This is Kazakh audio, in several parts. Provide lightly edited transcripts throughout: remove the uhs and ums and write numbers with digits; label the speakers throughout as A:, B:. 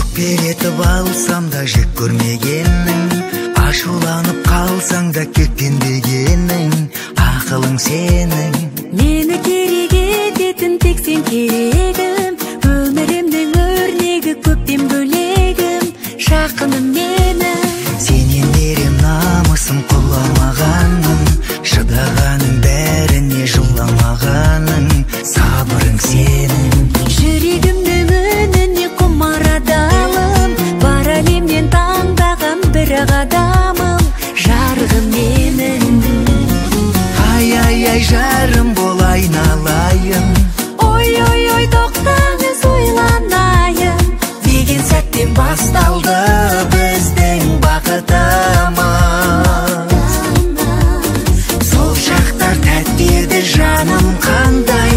A: Өкпелетіп алсам да жек көрмегенің, ашуланып қалсаң да кектенбегенің, ақылың сенің.
B: Мені керек ететін тек сен керегім, өмірімнің өрнегі көптен бөлегім, жақыным менің.
A: Сенен берем намысым құламағаның, шыдағаның бәріне жыламағаның, сабырың сенің.
B: Жүрегімнің үніне құмар адамым, бар әлемнен таңдаған бір адамым, жарығым менің.
A: Ай, жарым бол айналайын.
B: Ой, тоқтаңыз ойланайын.
A: Деген сәттен басталды біздің бақытымыз. Сол шақтар тәтті еді жаным қандай,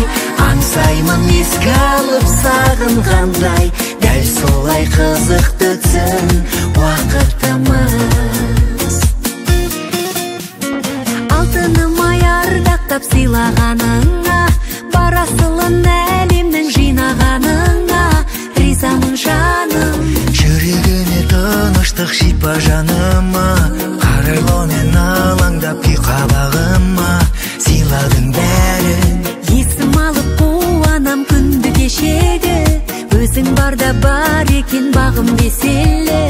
A: аңсаймын еске алып сағынғандай. Дәл солай қызықты өтсін уақытымыз.
B: Алтыным ардақтап сыйлағаныңа, бар асылын әлемнің жинағаныңа, ризамын жаным.
A: Жүрегіме тыныштық шипа жаныма, қарайлаумен алаңдап күй қабағыма, сыйладың бәрін.
B: Есім алып қуанам күнді кешегі, өзің барда бар екен бағым беселі,